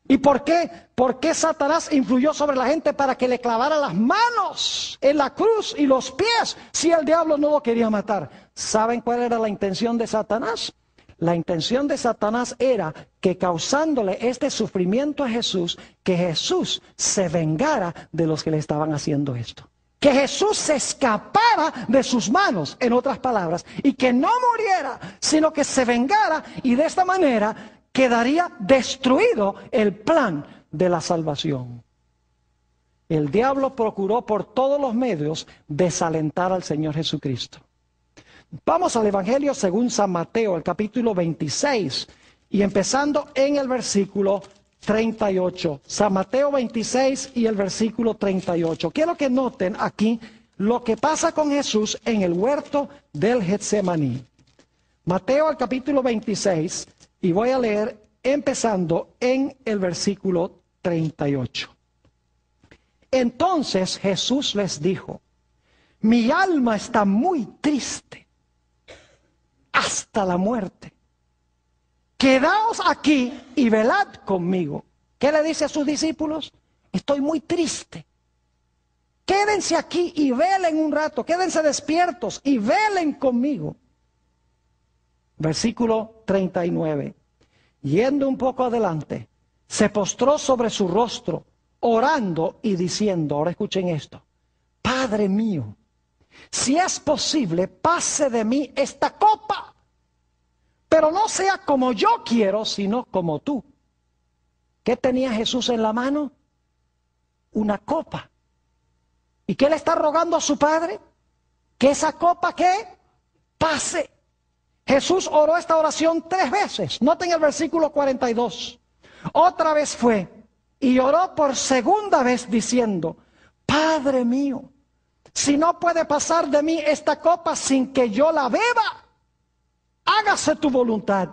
¿Y por qué? ¿Por qué Satanás influyó sobre la gente para que le clavara las manos en la cruz y los pies si el diablo no lo quería matar? ¿Saben cuál era la intención de Satanás? La intención de Satanás era que, causándole este sufrimiento a Jesús, que Jesús se vengara de los que le estaban haciendo esto. Que Jesús se escapara de sus manos, en otras palabras, y que no muriera, sino que se vengara, y de esta manera quedaría destruido el plan de la salvación. El diablo procuró por todos los medios desalentar al Señor Jesucristo. Vamos al Evangelio según San Mateo, el capítulo 26, y empezando en el versículo 38. San Mateo 26 y el versículo 38. Quiero que noten aquí lo que pasa con Jesús en el huerto del Getsemaní. Mateo, el capítulo 26, y voy a leer empezando en el versículo 38. Entonces Jesús les dijo, mi alma está muy triste hasta la muerte. Quedaos aquí y velad conmigo. ¿Qué le dice a sus discípulos? Estoy muy triste. Quédense aquí y velen un rato. Quédense despiertos y velen conmigo. Versículo 39. Yendo un poco adelante, se postró sobre su rostro, orando y diciendo, ahora escuchen esto, Padre mío, si es posible, pase de mí esta copa, pero no sea como yo quiero, sino como tú. ¿Qué tenía Jesús en la mano? Una copa. ¿Y qué le está rogando a su Padre? Que esa copa, ¿qué? Pase. Jesús oró esta oración 3 veces. Noten el versículo 42. Otra vez fue y oró por segunda vez diciendo, Padre mío, si no puede pasar de mí esta copa sin que yo la beba, hágase tu voluntad.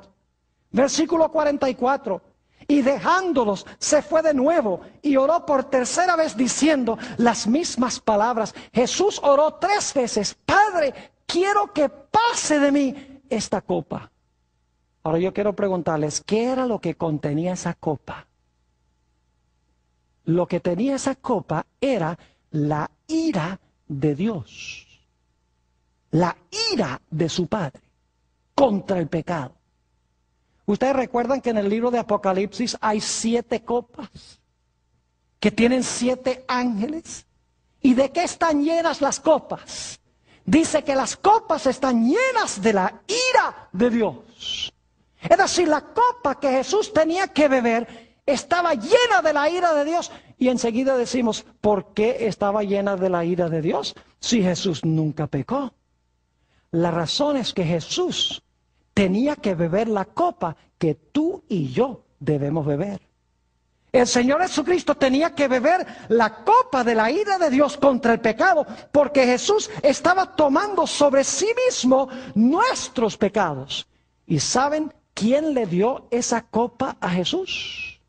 Versículo 44. y dejándolos se fue de nuevo y oró por tercera vez diciendo las mismas palabras. Jesús oró 3 veces: Padre, quiero que pase de mí esta copa. Ahora yo quiero preguntarles, ¿qué era lo que contenía esa copa? Lo que tenía esa copa era la ira de Dios. La ira de su Padre contra el pecado. Ustedes recuerdan que en el libro de Apocalipsis hay 7 copas que tienen 7 ángeles. ¿Y de qué están llenas las copas? Dice que las copas están llenas de la ira de Dios. Es decir, la copa que Jesús tenía que beber estaba llena de la ira de Dios. Y enseguida decimos, ¿por qué estaba llena de la ira de Dios si Jesús nunca pecó? La razón es que Jesús tenía que beber la copa que tú y yo debemos beber. El Señor Jesucristo tenía que beber la copa de la ira de Dios contra el pecado, porque Jesús estaba tomando sobre sí mismo nuestros pecados. ¿Y saben quién le dio esa copa a Jesús?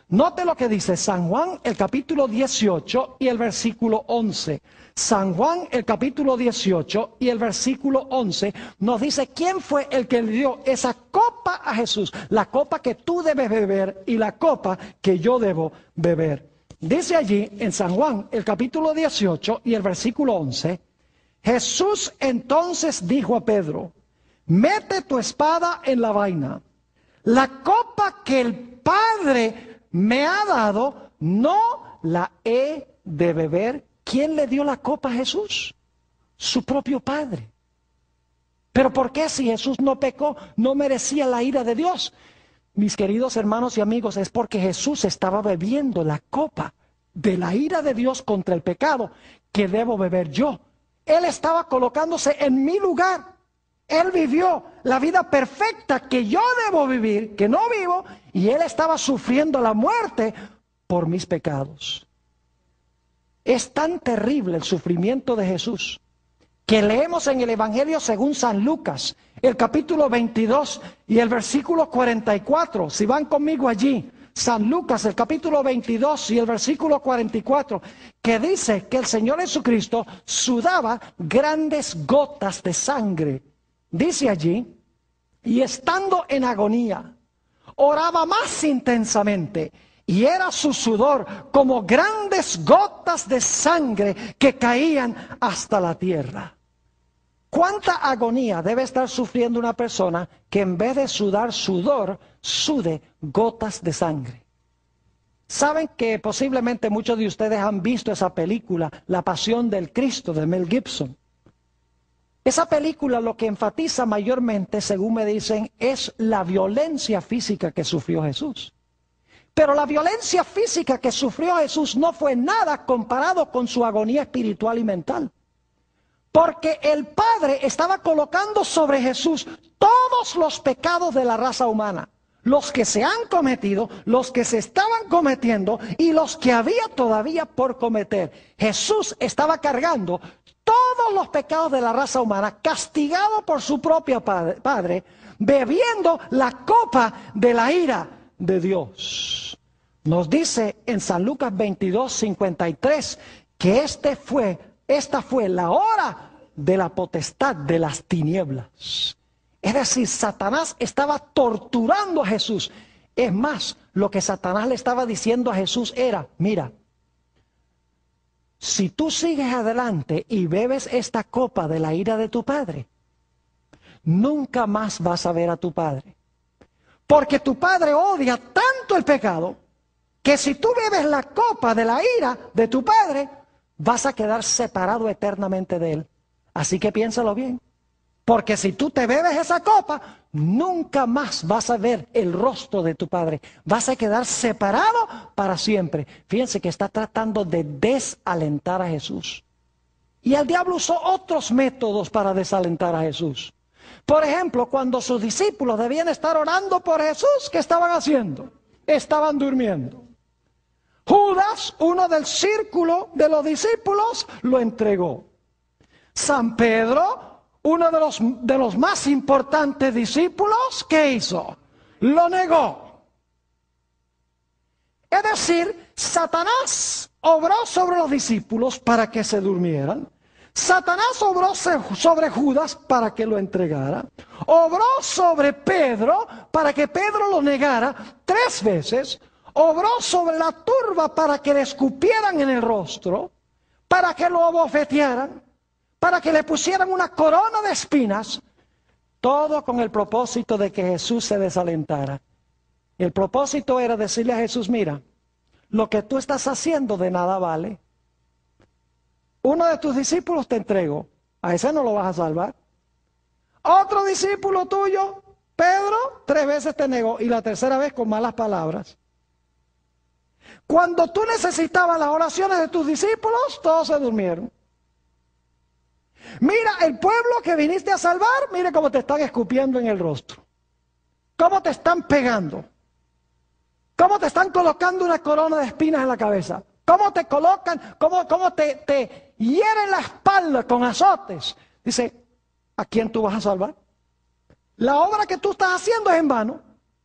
Note lo que dice San Juan, el capítulo 18 y el versículo 11. San Juan, el capítulo 18 y el versículo 11, nos dice quién fue el que le dio esa copa a Jesús. La copa que tú debes beber y la copa que yo debo beber. Dice allí en San Juan, el capítulo 18 y el versículo 11, Jesús entonces dijo a Pedro: mete tu espada en la vaina. La copa que el Padre me ha dado, no la he de beber. ¿Quién le dio la copa a Jesús? Su propio Padre. ¿Pero por qué si Jesús no pecó, no merecía la ira de Dios? Mis queridos hermanos y amigos, es porque Jesús estaba bebiendo la copa de la ira de Dios contra el pecado que debo beber yo. Él estaba colocándose en mi lugar. Él vivió la vida perfecta que yo debo vivir, que no vivo, y Él estaba sufriendo la muerte por mis pecados. Es tan terrible el sufrimiento de Jesús que leemos en el Evangelio según San Lucas, el capítulo 22 y el versículo 44. Si van conmigo allí, San Lucas, el capítulo 22 y el versículo 44, que dice que el Señor Jesucristo sudaba grandes gotas de sangre. Dice allí, y estando en agonía, oraba más intensamente, y era su sudor como grandes gotas de sangre que caían hasta la tierra. ¿Cuánta agonía debe estar sufriendo una persona que en vez de sudar sudor, sude gotas de sangre? Saben que posiblemente muchos de ustedes han visto esa película, La Pasión del Cristo, de Mel Gibson. Esa película lo que enfatiza mayormente, según me dicen, es la violencia física que sufrió Jesús. Pero la violencia física que sufrió Jesús no fue nada comparado con su agonía espiritual y mental. Porque el Padre estaba colocando sobre Jesús todos los pecados de la raza humana. Los que se han cometido, los que se estaban cometiendo y los que había todavía por cometer. Jesús estaba cargando todos los pecados de la raza humana, castigado por su propio Padre, bebiendo la copa de la ira de Dios. Nos dice en San Lucas 22:53 que esta fue la hora de la potestad de las tinieblas. Es decir, Satanás estaba torturando a Jesús. Es más, lo que Satanás le estaba diciendo a Jesús era: mira, si tú sigues adelante y bebes esta copa de la ira de tu Padre, nunca más vas a ver a tu Padre. Porque tu Padre odia tanto el pecado que si tú bebes la copa de la ira de tu Padre, vas a quedar separado eternamente de Él. Así que piénsalo bien. Porque si tú te bebes esa copa, nunca más vas a ver el rostro de tu Padre. Vas a quedar separado para siempre. Fíjense que está tratando de desalentar a Jesús. Y el diablo usó otros métodos para desalentar a Jesús. Por ejemplo, cuando sus discípulos debían estar orando por Jesús, ¿qué estaban haciendo? Estaban durmiendo. Judas, uno del círculo de los discípulos, lo entregó. San Pedro, uno de los más importantes discípulos, ¿qué hizo? Lo negó. Es decir, Satanás obró sobre los discípulos para que se durmieran. Satanás obró sobre Judas para que lo entregara. Obró sobre Pedro para que Pedro lo negara 3 veces. Obró sobre la turba para que le escupieran en el rostro, para que lo abofetearan, para que le pusieran una corona de espinas. Todo con el propósito de que Jesús se desalentara. El propósito era decirle a Jesús: mira, lo que tú estás haciendo de nada vale. Uno de tus discípulos te entrego, a ese no lo vas a salvar. Otro discípulo tuyo, Pedro, 3 veces te negó, y la tercera vez con malas palabras. Cuando tú necesitabas las oraciones de tus discípulos, todos se durmieron. Mira, el pueblo que viniste a salvar, mire cómo te están escupiendo en el rostro. Cómo te están pegando. Cómo te están colocando una corona de espinas en la cabeza. Cómo te colocan, cómo te hieren la espalda con azotes. Dice, ¿a quién tú vas a salvar? La obra que tú estás haciendo es en vano.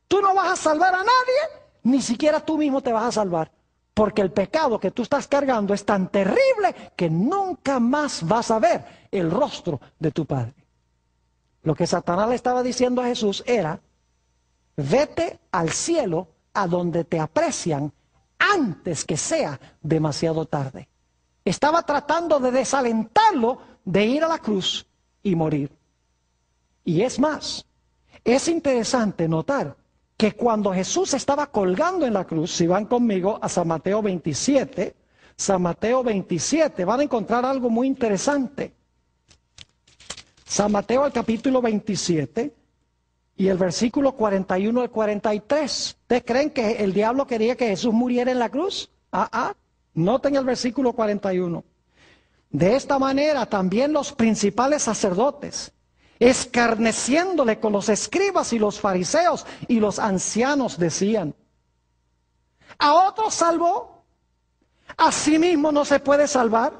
Tú no vas a salvar a nadie, ni siquiera tú mismo te vas a salvar. Porque el pecado que tú estás cargando es tan terrible que nunca más vas a ver el rostro de tu Padre. Lo que Satanás le estaba diciendo a Jesús era: vete al cielo a donde te aprecian antes que sea demasiado tarde. Estaba tratando de desalentarlo de ir a la cruz y morir. Y es más, es interesante notar que cuando Jesús estaba colgando en la cruz, si van conmigo a San Mateo 27, van a encontrar algo muy interesante. San Mateo, el capítulo 27 y el versículo 41 al 43. ¿Ustedes creen que el diablo quería que Jesús muriera en la cruz? Noten el versículo 41. De esta manera también los principales sacerdotes, escarneciéndole con los escribas y los fariseos y los ancianos, decían: a otros salvó, a sí mismo no se puede salvar.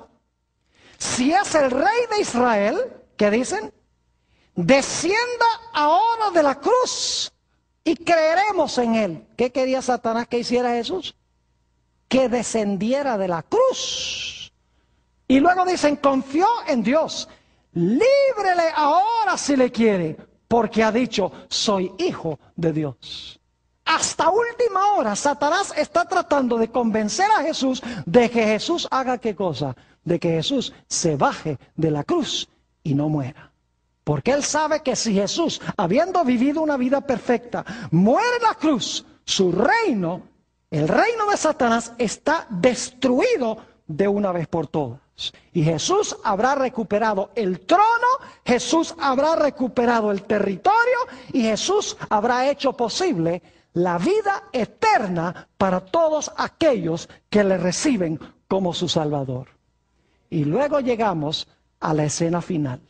Si es el rey de Israel, ¿qué dicen? Descienda ahora de la cruz y creeremos en él. ¿Qué quería Satanás que hiciera Jesús? Que descendiera de la cruz. Y luego dicen, confió en Dios. Líbrele ahora si le quiere, porque ha dicho, soy hijo de Dios. Hasta última hora, Satanás está tratando de convencer a Jesús de que Jesús haga ¿qué cosa? De que Jesús se baje de la cruz y no muera. Porque él sabe que si Jesús, habiendo vivido una vida perfecta, muere en la cruz, su reino, el reino de Satanás, está destruido de una vez por todas. Y Jesús habrá recuperado el trono, Jesús habrá recuperado el territorio y Jesús habrá hecho posible la vida eterna para todos aquellos que le reciben como su Salvador. Y luego llegamos a la escena final.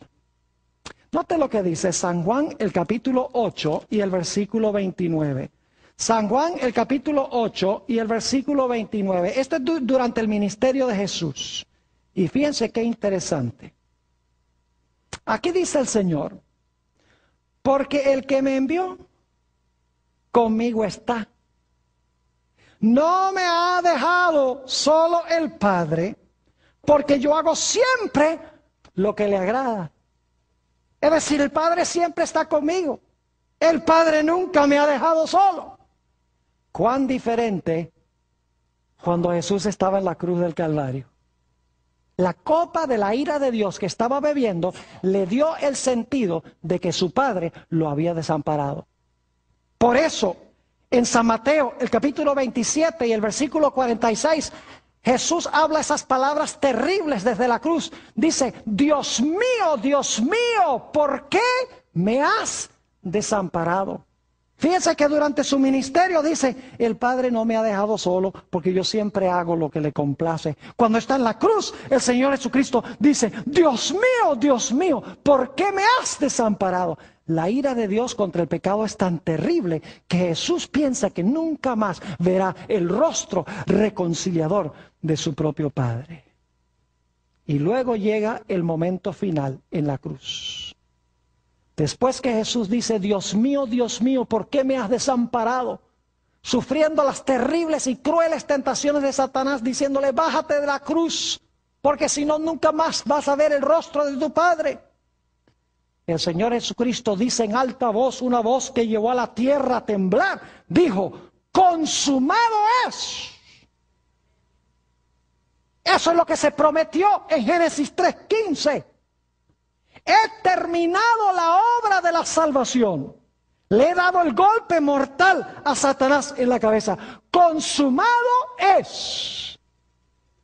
Note lo que dice San Juan, el capítulo 8 y el versículo 29. San Juan, el capítulo 8 y el versículo 29. Esto es durante el ministerio de Jesús. Y fíjense qué interesante. Aquí dice el Señor: porque el que me envió, conmigo está. No me ha dejado solo el Padre, porque yo hago siempre lo que le agrada. Es decir, el Padre siempre está conmigo. El Padre nunca me ha dejado solo. Cuán diferente cuando Jesús estaba en la cruz del Calvario. La copa de la ira de Dios que estaba bebiendo le dio el sentido de que su Padre lo había desamparado. Por eso, en San Mateo, el capítulo 27 y el versículo 46, Jesús habla esas palabras terribles desde la cruz. Dice, Dios mío, ¿por qué me has desamparado? Fíjense que durante su ministerio dice, el Padre no me ha dejado solo porque yo siempre hago lo que le complace. Cuando está en la cruz, el Señor Jesucristo dice, Dios mío, ¿por qué me has desamparado? La ira de Dios contra el pecado es tan terrible que Jesús piensa que nunca más verá el rostro reconciliador de su propio Padre. Y luego llega el momento final en la cruz. Después que Jesús dice, Dios mío, ¿por qué me has desamparado? sufriendo las terribles y crueles tentaciones de Satanás, diciéndole, bájate de la cruz, porque si no, nunca más vas a ver el rostro de tu Padre. El Señor Jesucristo dice en alta voz, una voz que llevó a la tierra a temblar, dijo, consumado es. Eso es lo que se prometió en Génesis 3:15. He terminado la obra de la salvación. Le he dado el golpe mortal a Satanás en la cabeza. Consumado es.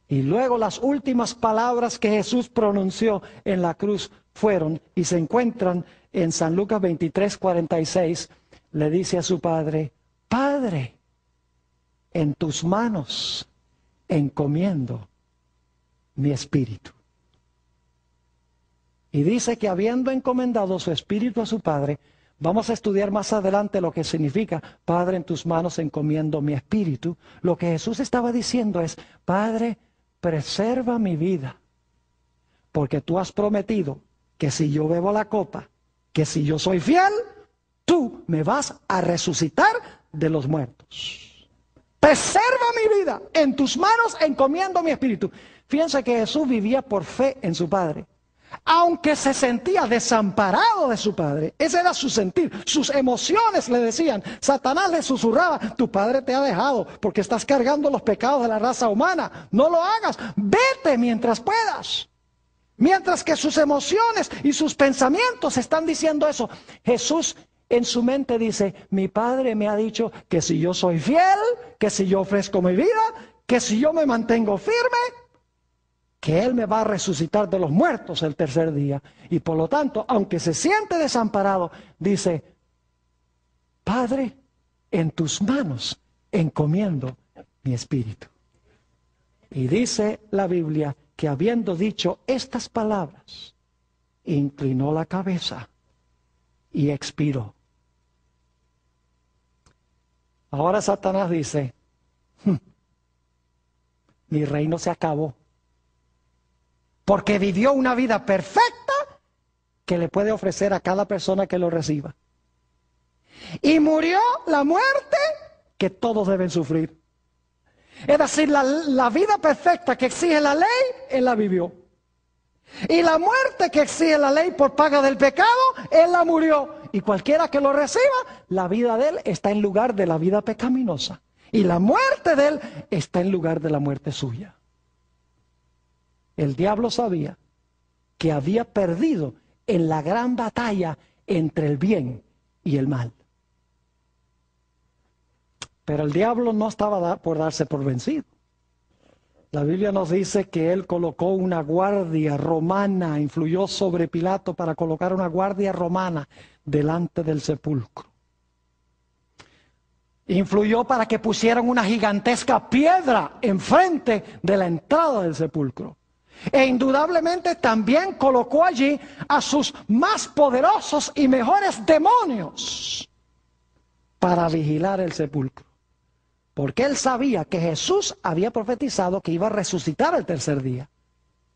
Y luego las últimas palabras que Jesús pronunció en la cruz fueron, y se encuentran en San Lucas 23:46, le dice a su Padre, Padre, en tus manos encomiendo mi espíritu. Y dice que habiendo encomendado su espíritu a su Padre, vamos a estudiar más adelante lo que significa, Padre, en tus manos encomiendo mi espíritu. Lo que Jesús estaba diciendo es, Padre, preserva mi vida, porque tú has prometido que si yo bebo la copa, que si yo soy fiel, tú me vas a resucitar de los muertos. Preserva mi vida, en tus manos encomiendo mi espíritu. Fíjense que Jesús vivía por fe en su Padre. Aunque se sentía desamparado de su Padre, ese era su sentir, sus emociones le decían, Satanás le susurraba, tu Padre te ha dejado porque estás cargando los pecados de la raza humana, no lo hagas, vete mientras puedas. Mientras que sus emociones y sus pensamientos están diciendo eso, Jesús en su mente dice, mi Padre me ha dicho que si yo soy fiel, que si yo ofrezco mi vida, que si yo me mantengo firme, que Él me va a resucitar de los muertos el tercer día. Y por lo tanto, aunque se siente desamparado, dice, Padre, en tus manos encomiendo mi espíritu. Y dice la Biblia que habiendo dicho estas palabras, inclinó la cabeza y expiró. Ahora Satanás dice, mi reino se acabó. Porque vivió una vida perfecta que le puede ofrecer a cada persona que lo reciba. Y murió la muerte que todos deben sufrir. Es decir, la vida perfecta que exige la ley, Él la vivió. Y la muerte que exige la ley por paga del pecado, Él la murió. Y cualquiera que lo reciba, la vida de Él está en lugar de la vida pecaminosa. Y la muerte de Él está en lugar de la muerte suya. El diablo sabía que había perdido en la gran batalla entre el bien y el mal. Pero el diablo no estaba por darse por vencido. La Biblia nos dice que él colocó una guardia romana, influyó sobre Pilato para colocar una guardia romana delante del sepulcro. Influyó para que pusieran una gigantesca piedra enfrente de la entrada del sepulcro. E indudablemente también colocó allí a sus más poderosos y mejores demonios para vigilar el sepulcro. Porque él sabía que Jesús había profetizado que iba a resucitar el tercer día.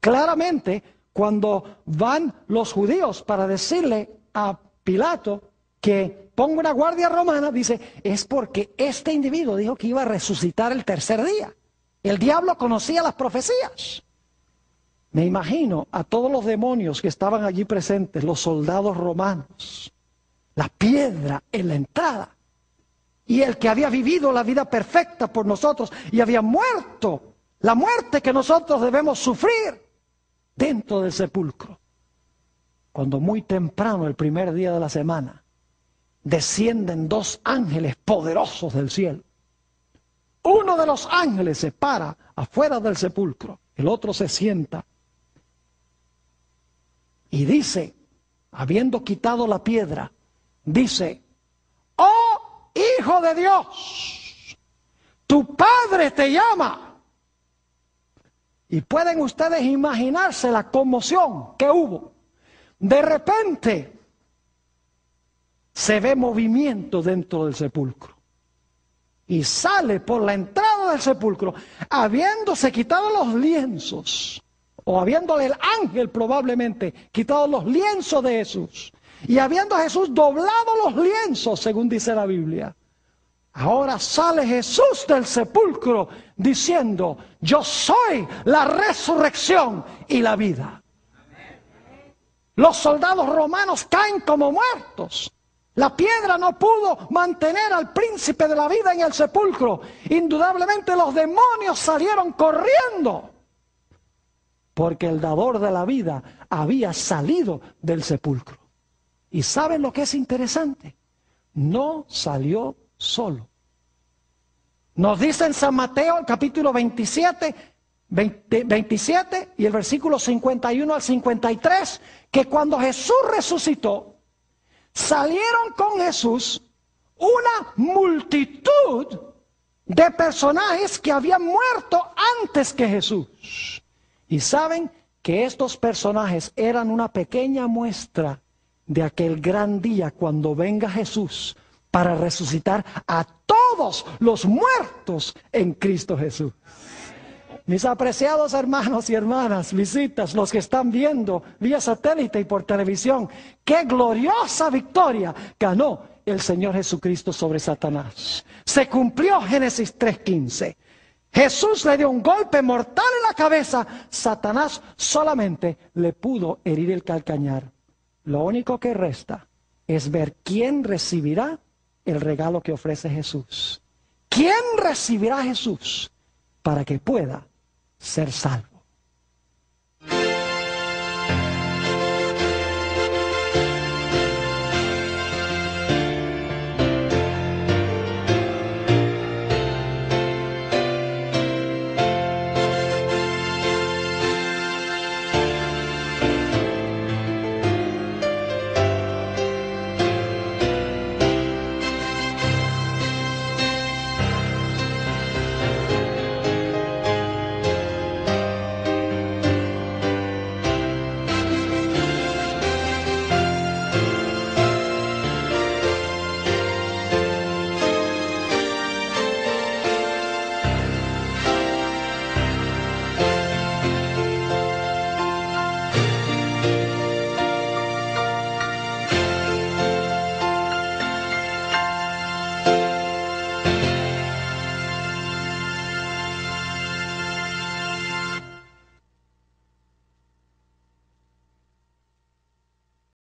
Claramente, cuando van los judíos para decirle a Pilato que ponga una guardia romana, dice, es porque este individuo dijo que iba a resucitar el tercer día. El diablo conocía las profecías. Me imagino a todos los demonios que estaban allí presentes, los soldados romanos, la piedra en la entrada, y el que había vivido la vida perfecta por nosotros y había muerto, la muerte que nosotros debemos sufrir dentro del sepulcro. Cuando muy temprano, el primer día de la semana, descienden dos ángeles poderosos del cielo. Uno de los ángeles se para afuera del sepulcro, el otro se sienta. Y dice, habiendo quitado la piedra, dice, ¡oh Hijo de Dios! Tu Padre te llama. Y pueden ustedes imaginarse la conmoción que hubo. De repente se ve movimiento dentro del sepulcro. Y sale por la entrada del sepulcro, habiéndose quitado los lienzos, o habiéndole el ángel probablemente quitado los lienzos de Jesús, y habiendo Jesús doblado los lienzos, según dice la Biblia, Ahora sale Jesús del sepulcro diciendo, yo soy la resurrección y la vida. Los soldados romanos caen como muertos. La piedra no pudo mantener al príncipe de la vida en el sepulcro. Indudablemente los demonios salieron corriendo, porque el dador de la vida había salido del sepulcro. ¿Y saben lo que es interesante? No salió solo. Nos dice en San Mateo, el capítulo 27 y el versículo 51 al 53, que cuando Jesús resucitó, salieron con Jesús una multitud de personajes que habían muerto antes que Jesús. Y saben que estos personajes eran una pequeña muestra de aquel gran día cuando venga Jesús para resucitar a todos los muertos en Cristo Jesús. Mis apreciados hermanos y hermanas, visitas, los que están viendo vía satélite y por televisión, qué gloriosa victoria ganó el Señor Jesucristo sobre Satanás. Se cumplió Génesis 3:15. Jesús le dio un golpe mortal en la cabeza. Satanás solamente le pudo herir el calcañar. Lo único que resta es ver quién recibirá el regalo que ofrece Jesús. ¿Quién recibirá a Jesús para que pueda ser salvo?